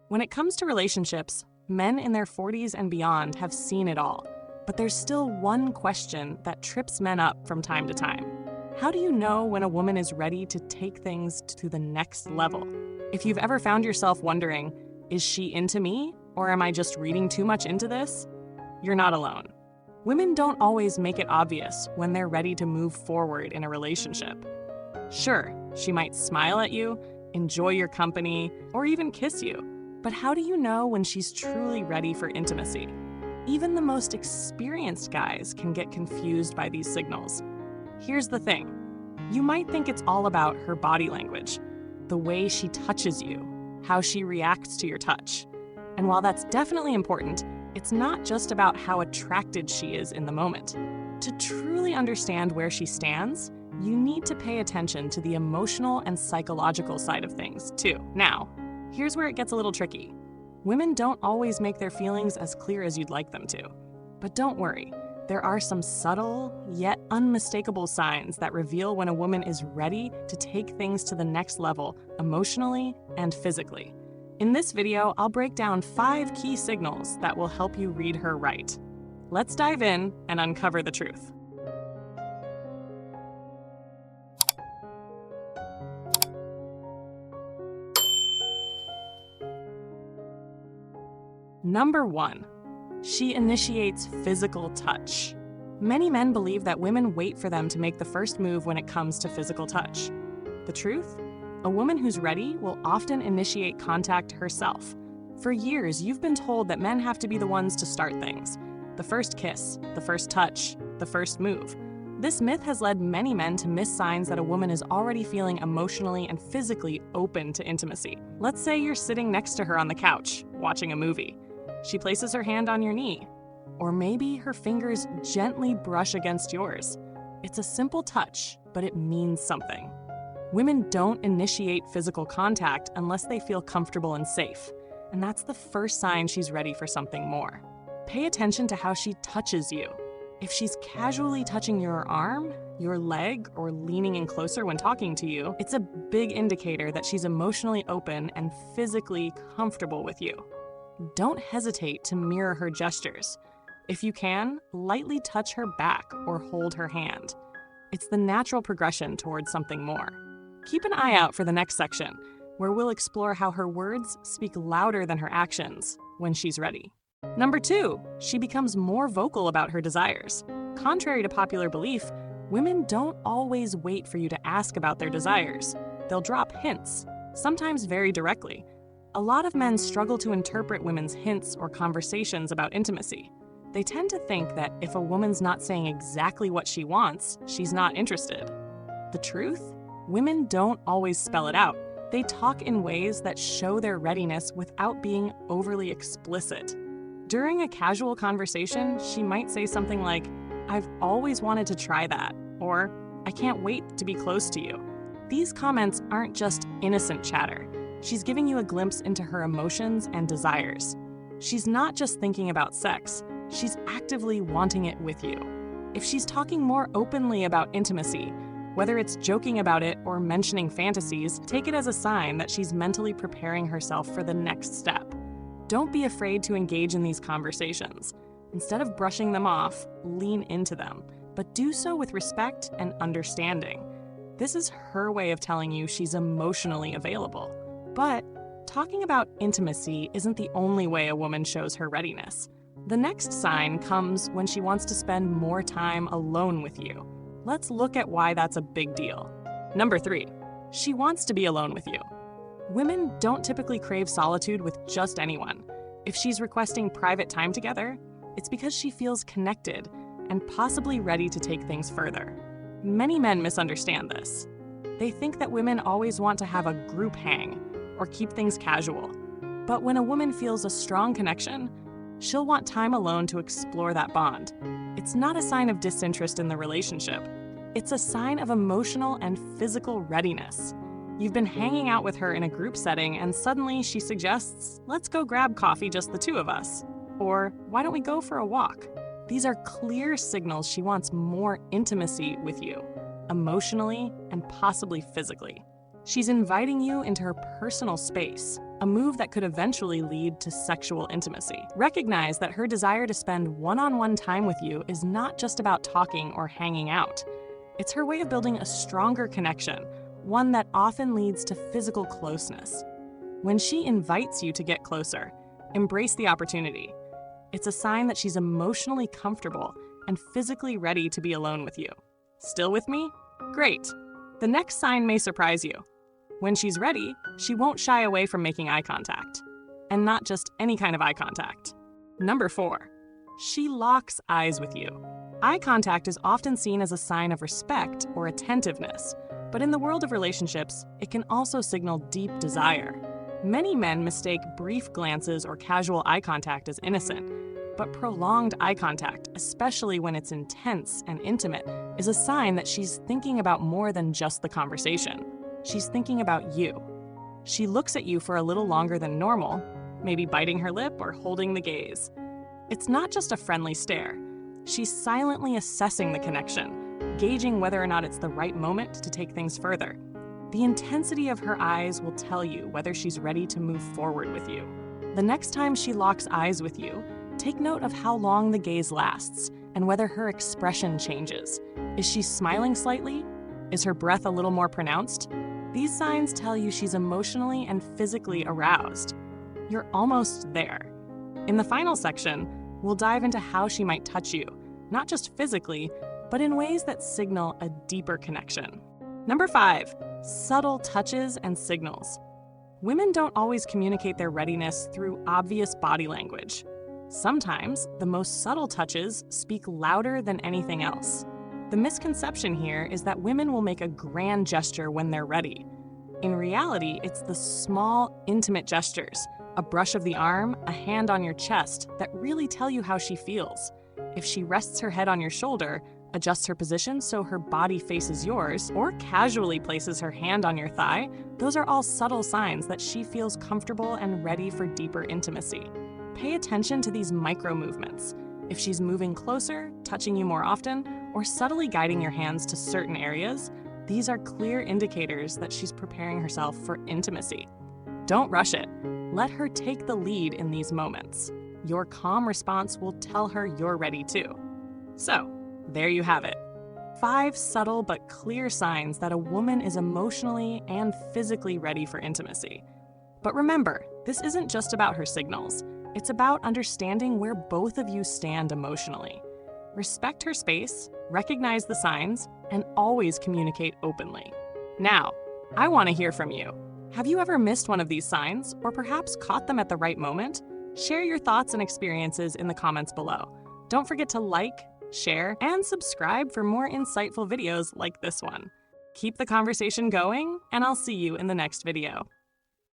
When it comes to relationships, men in their 40s and beyond have seen it all. But there's still one question that trips men up from time to time. How do you know when a woman is ready to take things to the next level? If you've ever found yourself wondering, is she into me, or am I just reading too much into this? You're not alone. Women don't always make it obvious when they're ready to move forward in a relationship. Sure, she might smile at you, enjoy your company, or even kiss you. But how do you know when she's truly ready for intimacy? Even the most experienced guys can get confused by these signals. Here's the thing. You might think it's all about her body language, the way she touches you, how she reacts to your touch. And while that's definitely important, it's not just about how attracted she is in the moment. To truly understand where she stands, you need to pay attention to the emotional and psychological side of things, too. Now, here's where it gets a little tricky. Women don't always make their feelings as clear as you'd like them to. But don't worry, there are some subtle, yet unmistakable signs that reveal when a woman is ready to take things to the next level emotionally and physically. In this video, I'll break down 5 key signals that will help you read her right. Let's dive in and uncover the truth. Number 1. She initiates physical touch. Many men believe that women wait for them to make the first move when it comes to physical touch. The truth? A woman who's ready will often initiate contact herself. For years, you've been told that men have to be the ones to start things. The first kiss, the first touch, the first move. This myth has led many men to miss signs that a woman is already feeling emotionally and physically open to intimacy. Let's say you're sitting next to her on the couch, watching a movie. She places her hand on your knee, or maybe her fingers gently brush against yours. It's a simple touch, but it means something. Women don't initiate physical contact unless they feel comfortable and safe, and that's the first sign she's ready for something more. Pay attention to how she touches you. If she's casually touching your arm, your leg, or leaning in closer when talking to you, it's a big indicator that she's emotionally open and physically comfortable with you. Don't hesitate to mirror her gestures. If you can, lightly touch her back or hold her hand. It's the natural progression towards something more. Keep an eye out for the next section, where we'll explore how her words speak louder than her actions when she's ready. Number 2, she becomes more vocal about her desires. Contrary to popular belief, women don't always wait for you to ask about their desires. They'll drop hints, sometimes very directly. A lot of men struggle to interpret women's hints or conversations about intimacy. They tend to think that if a woman's not saying exactly what she wants, she's not interested. The truth? Women don't always spell it out. They talk in ways that show their readiness without being overly explicit. During a casual conversation, she might say something like, "I've always wanted to try that," or "I can't wait to be close to you." These comments aren't just innocent chatter. She's giving you a glimpse into her emotions and desires. She's not just thinking about sex, she's actively wanting it with you. If she's talking more openly about intimacy, whether it's joking about it or mentioning fantasies, take it as a sign that she's mentally preparing herself for the next step. Don't be afraid to engage in these conversations. Instead of brushing them off, lean into them, but do so with respect and understanding. This is her way of telling you she's emotionally available. But talking about intimacy isn't the only way a woman shows her readiness. The next sign comes when she wants to spend more time alone with you. Let's look at why that's a big deal. Number 3, she wants to be alone with you. Women don't typically crave solitude with just anyone. If she's requesting private time together, it's because she feels connected and possibly ready to take things further. Many men misunderstand this. They think that women always want to have a group hang or keep things casual. But when a woman feels a strong connection, she'll want time alone to explore that bond. It's not a sign of disinterest in the relationship. It's a sign of emotional and physical readiness. You've been hanging out with her in a group setting and suddenly she suggests, "Let's go grab coffee, just the two of us." Or, "Why don't we go for a walk?" These are clear signals she wants more intimacy with you, emotionally and possibly physically. She's inviting you into her personal space, a move that could eventually lead to sexual intimacy. Recognize that her desire to spend one-on-one time with you is not just about talking or hanging out. It's her way of building a stronger connection, one that often leads to physical closeness. When she invites you to get closer, embrace the opportunity. It's a sign that she's emotionally comfortable and physically ready to be alone with you. Still with me? Great. The next sign may surprise you. When she's ready, she won't shy away from making eye contact. And not just any kind of eye contact. Number 4, she locks eyes with you. Eye contact is often seen as a sign of respect or attentiveness, but in the world of relationships, it can also signal deep desire. Many men mistake brief glances or casual eye contact as innocent, but prolonged eye contact, especially when it's intense and intimate, is a sign that she's thinking about more than just the conversation. She's thinking about you. She looks at you for a little longer than normal, maybe biting her lip or holding the gaze. It's not just a friendly stare. She's silently assessing the connection, gauging whether or not it's the right moment to take things further. The intensity of her eyes will tell you whether she's ready to move forward with you. The next time she locks eyes with you, take note of how long the gaze lasts and whether her expression changes. Is she smiling slightly? Is her breath a little more pronounced? These signs tell you she's emotionally and physically aroused. You're almost there. In the final section, we'll dive into how she might touch you, not just physically, but in ways that signal a deeper connection. Number 5, subtle touches and signals. Women don't always communicate their readiness through obvious body language. Sometimes, the most subtle touches speak louder than anything else. The misconception here is that women will make a grand gesture when they're ready. In reality, it's the small, intimate gestures, a brush of the arm, a hand on your chest, that really tell you how she feels. If she rests her head on your shoulder, adjusts her position so her body faces yours, or casually places her hand on your thigh, those are all subtle signs that she feels comfortable and ready for deeper intimacy. Pay attention to these micro movements. If she's moving closer, touching you more often, or subtly guiding your hands to certain areas, these are clear indicators that she's preparing herself for intimacy. Don't rush it. Let her take the lead in these moments. Your calm response will tell her you're ready too. So, there you have it. 5 subtle but clear signs that a woman is emotionally and physically ready for intimacy. But remember, this isn't just about her signals. It's about understanding where both of you stand emotionally. Respect her space, recognize the signs, and always communicate openly. Now, I want to hear from you. Have you ever missed one of these signs, or perhaps caught them at the right moment? Share your thoughts and experiences in the comments below. Don't forget to like, share, and subscribe for more insightful videos like this one. Keep the conversation going, and I'll see you in the next video.